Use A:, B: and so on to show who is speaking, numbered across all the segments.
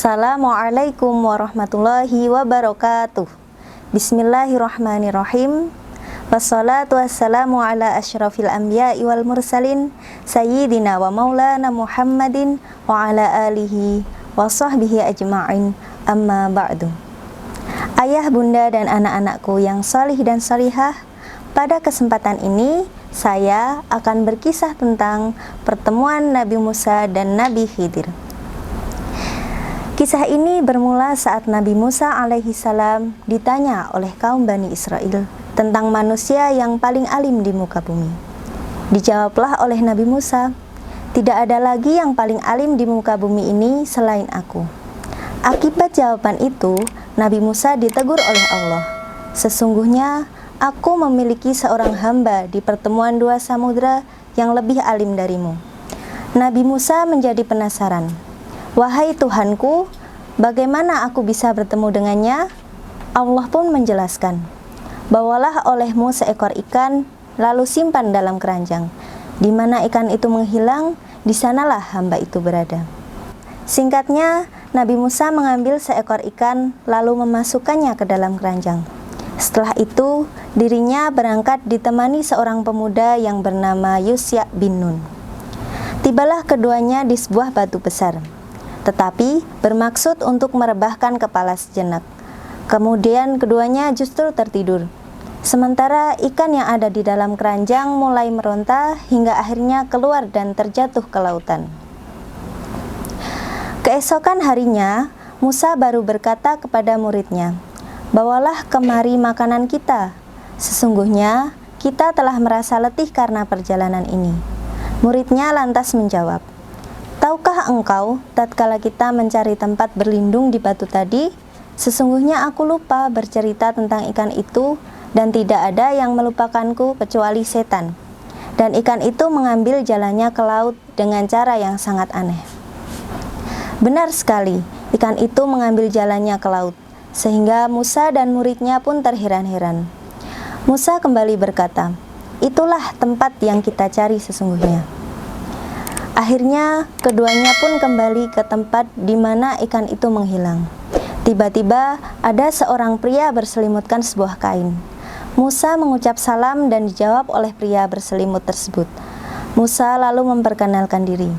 A: Assalamualaikum warahmatullahi wabarakatuh. Bismillahirrahmanirrahim. Wassalatu wassalamu ala asyrafil anbiya'i wal mursalin Sayyidina wa maulana Muhammadin wa ala alihi wa sahbihi ajma'in, amma ba'du. Ayah, bunda, dan anak-anakku yang salih dan salihah, pada kesempatan ini saya akan berkisah tentang pertemuan Nabi Musa dan Nabi Khidir. Kisah ini bermula saat Nabi Musa alaihissalam ditanya oleh kaum Bani Israel tentang manusia yang paling alim di muka bumi. Dijawablah oleh Nabi Musa, "Tidak ada lagi yang paling alim di muka bumi ini selain aku." Akibat jawaban itu, Nabi Musa ditegur oleh Allah, "Sesungguhnya aku memiliki seorang hamba di pertemuan dua samudra yang lebih alim darimu." Nabi Musa menjadi penasaran. "Wahai Tuhanku, bagaimana aku bisa bertemu dengannya?" Allah pun menjelaskan, "Bawalah olehmu seekor ikan, lalu simpan dalam keranjang. Di mana ikan itu menghilang, di sanalah hamba itu berada." Singkatnya, Nabi Musa mengambil seekor ikan, lalu memasukkannya ke dalam keranjang. Setelah itu, dirinya berangkat ditemani seorang pemuda yang bernama Yusya bin Nun. Tibalah keduanya di sebuah batu besar, tetapi bermaksud untuk merebahkan kepala sejenak. Kemudian keduanya justru tertidur. Sementara ikan yang ada di dalam keranjang mulai meronta hingga akhirnya keluar dan terjatuh ke lautan. Keesokan harinya, Musa baru berkata kepada muridnya, "Bawalah kemari makanan kita. Sesungguhnya kita telah merasa letih karena perjalanan ini." Muridnya lantas menjawab, "Tahukah engkau, tatkala kita mencari tempat berlindung di batu tadi, sesungguhnya aku lupa bercerita tentang ikan itu, dan tidak ada yang melupakanku kecuali setan. Dan ikan itu mengambil jalannya ke laut dengan cara yang sangat aneh." Benar sekali, ikan itu mengambil jalannya ke laut, sehingga Musa dan muridnya pun terheran-heran. Musa kembali berkata, "Itulah tempat yang kita cari sesungguhnya." Akhirnya, keduanya pun kembali ke tempat di mana ikan itu menghilang. Tiba-tiba, ada seorang pria berselimutkan sebuah kain. Musa mengucap salam dan dijawab oleh pria berselimut tersebut. Musa lalu memperkenalkan diri.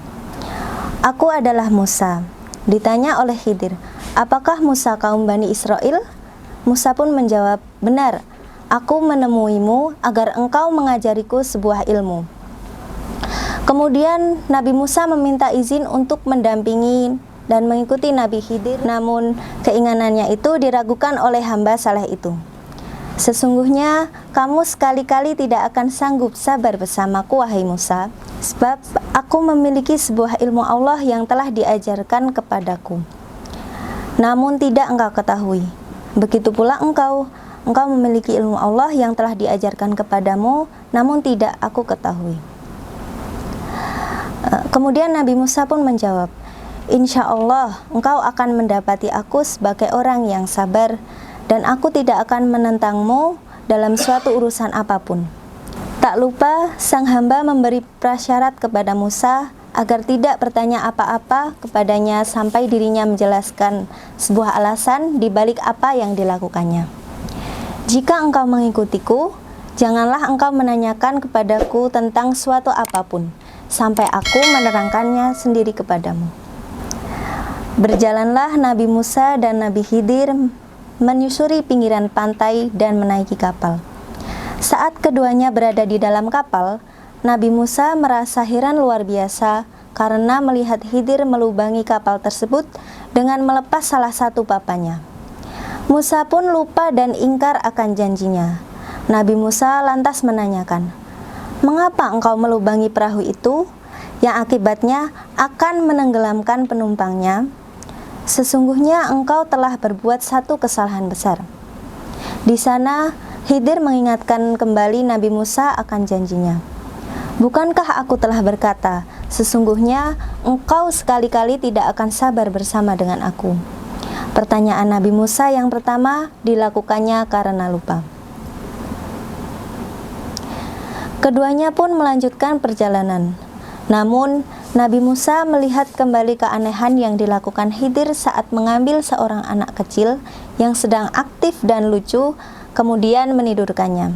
A: "Aku adalah Musa." Ditanya oleh Khidir, "Apakah Musa kaum Bani Israel?" Musa pun menjawab, "Benar, aku menemuimu agar engkau mengajariku sebuah ilmu." Kemudian Nabi Musa meminta izin untuk mendampingi dan mengikuti Nabi Khidir, namun keinginannya itu diragukan oleh hamba saleh itu. "Sesungguhnya kamu sekali-kali tidak akan sanggup sabar bersamaku, wahai Musa, sebab aku memiliki sebuah ilmu Allah yang telah diajarkan kepadaku. Namun tidak engkau ketahui. Begitu pula engkau memiliki ilmu Allah yang telah diajarkan kepadamu, namun tidak aku ketahui." Kemudian Nabi Musa pun menjawab, "Insya Allah engkau akan mendapati aku sebagai orang yang sabar, dan aku tidak akan menentangmu dalam suatu urusan apapun." Tak lupa sang hamba memberi prasyarat kepada Musa agar tidak bertanya apa-apa kepadanya sampai dirinya menjelaskan sebuah alasan di balik apa yang dilakukannya. "Jika engkau mengikutiku, janganlah engkau menanyakan kepadaku tentang suatu apapun, sampai aku menerangkannya sendiri kepadamu." Berjalanlah Nabi Musa dan Nabi Khidir menyusuri pinggiran pantai dan menaiki kapal. Saat keduanya berada di dalam kapal, Nabi Musa merasa heran luar biasa karena melihat Khidir melubangi kapal tersebut dengan melepas salah satu papannya. Musa pun lupa dan ingkar akan janjinya. Nabi Musa lantas menanyakan, "Mengapa engkau melubangi perahu itu, yang akibatnya akan menenggelamkan penumpangnya? Sesungguhnya engkau telah berbuat satu kesalahan besar." Di sana, Khidir mengingatkan kembali Nabi Musa akan janjinya. "Bukankah aku telah berkata, sesungguhnya engkau sekali-kali tidak akan sabar bersama dengan aku?" Pertanyaan Nabi Musa yang pertama dilakukannya karena lupa. Keduanya pun melanjutkan perjalanan. Namun, Nabi Musa melihat kembali keanehan yang dilakukan Khidir saat mengambil seorang anak kecil yang sedang aktif dan lucu, kemudian menidurkannya.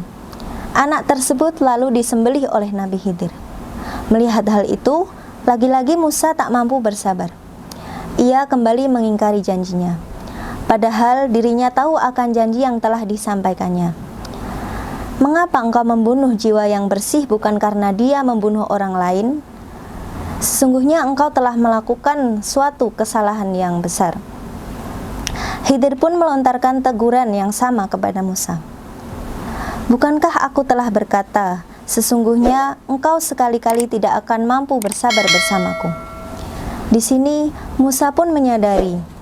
A: Anak tersebut lalu disembelih oleh Nabi Khidir. Melihat hal itu, lagi-lagi Musa tak mampu bersabar. Ia kembali mengingkari janjinya, padahal dirinya tahu akan janji yang telah disampaikannya. Mengapa engkau membunuh jiwa yang bersih bukan karena dia membunuh orang lain? Sesungguhnya engkau telah melakukan suatu kesalahan yang besar. Khidir pun melontarkan teguran yang sama kepada Musa. Bukankah aku telah berkata, sesungguhnya engkau sekali-kali tidak akan mampu bersabar bersamaku. Di sini Musa pun menyadari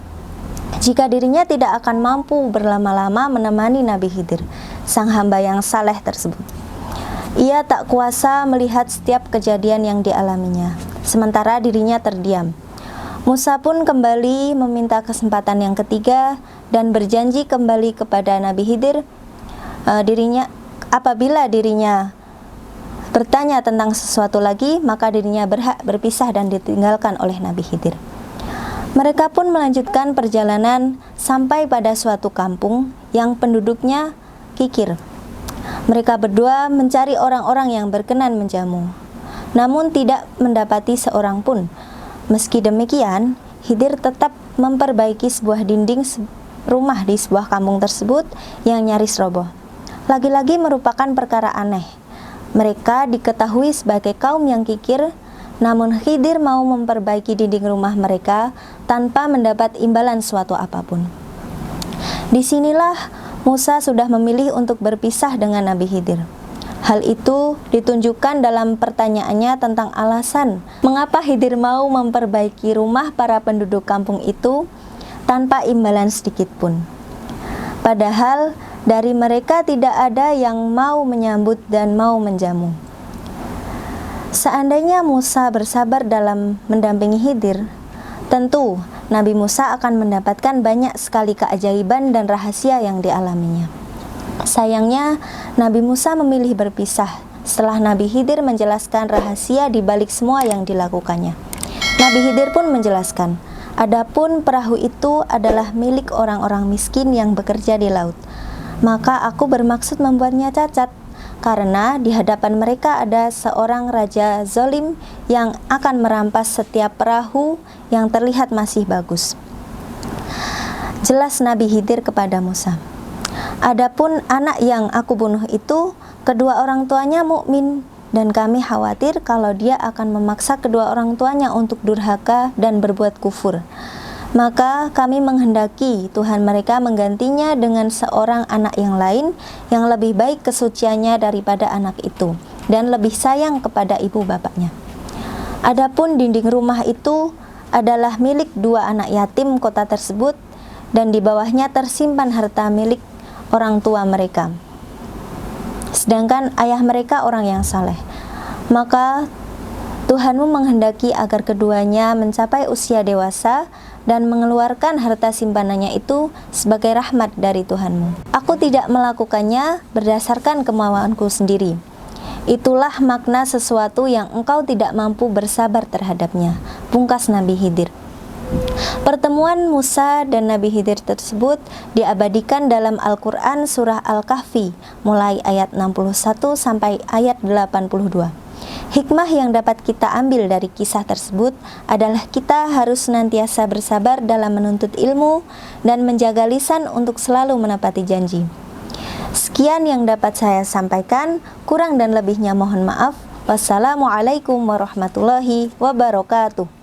A: jika dirinya tidak akan mampu berlama-lama menemani Nabi Khidir, sang hamba yang saleh tersebut. Ia tak kuasa melihat setiap kejadian yang dialaminya, sementara dirinya terdiam. Musa pun kembali meminta kesempatan yang ketiga dan berjanji kembali kepada Nabi Khidir. Apabila dirinya bertanya tentang sesuatu lagi, maka dirinya berhak berpisah dan ditinggalkan oleh Nabi Khidir. Mereka pun melanjutkan perjalanan sampai pada suatu kampung yang penduduknya kikir. Mereka berdua mencari orang-orang yang berkenan menjamu, namun tidak mendapati seorang pun. Meski demikian, Khidir tetap memperbaiki sebuah dinding rumah di sebuah kampung tersebut yang nyaris roboh. Lagi-lagi merupakan perkara aneh. Mereka diketahui sebagai kaum yang kikir, namun Khidir mau memperbaiki dinding rumah mereka tanpa mendapat imbalan suatu apapun. Disinilah Musa sudah memilih untuk berpisah dengan Nabi Khidir. Hal itu ditunjukkan dalam pertanyaannya tentang alasan mengapa Khidir mau memperbaiki rumah para penduduk kampung itu tanpa imbalan sedikit pun. Padahal dari mereka tidak ada yang mau menyambut dan mau menjamu. Seandainya Musa bersabar dalam mendampingi Khidir, tentu Nabi Musa akan mendapatkan banyak sekali keajaiban dan rahasia yang dialaminya. Sayangnya, Nabi Musa memilih berpisah setelah Nabi Khidir menjelaskan rahasia di balik semua yang dilakukannya. Nabi Khidir pun menjelaskan, adapun perahu itu adalah milik orang-orang miskin yang bekerja di laut. Maka aku bermaksud membuatnya cacat, karena di hadapan mereka ada seorang raja zalim yang akan merampas setiap perahu yang terlihat masih bagus. Jelas Nabi Khidir kepada Musa, adapun anak yang aku bunuh itu, kedua orang tuanya mukmin, dan kami khawatir kalau dia akan memaksa kedua orang tuanya untuk durhaka dan berbuat kufur. Maka kami menghendaki Tuhan mereka menggantinya dengan seorang anak yang lain yang lebih baik kesuciannya daripada anak itu dan lebih sayang kepada ibu bapaknya. Adapun dinding rumah itu adalah milik dua anak yatim kota tersebut dan di bawahnya tersimpan harta milik orang tua mereka. Sedangkan ayah mereka orang yang saleh. Maka Tuhanmu menghendaki agar keduanya mencapai usia dewasa dan mengeluarkan harta simpanannya itu sebagai rahmat dari Tuhanmu. Aku tidak melakukannya berdasarkan kemauanku sendiri. Itulah makna sesuatu yang engkau tidak mampu bersabar terhadapnya, pungkas Nabi Khidir. Pertemuan Musa dan Nabi Khidir tersebut diabadikan dalam Al-Quran surah Al-Kahfi mulai ayat 61 sampai ayat 82. Hikmah yang dapat kita ambil dari kisah tersebut adalah kita harus senantiasa bersabar dalam menuntut ilmu dan menjaga lisan untuk selalu menepati janji. Sekian yang dapat saya sampaikan, kurang dan lebihnya mohon maaf. Wassalamualaikum warahmatullahi wabarakatuh.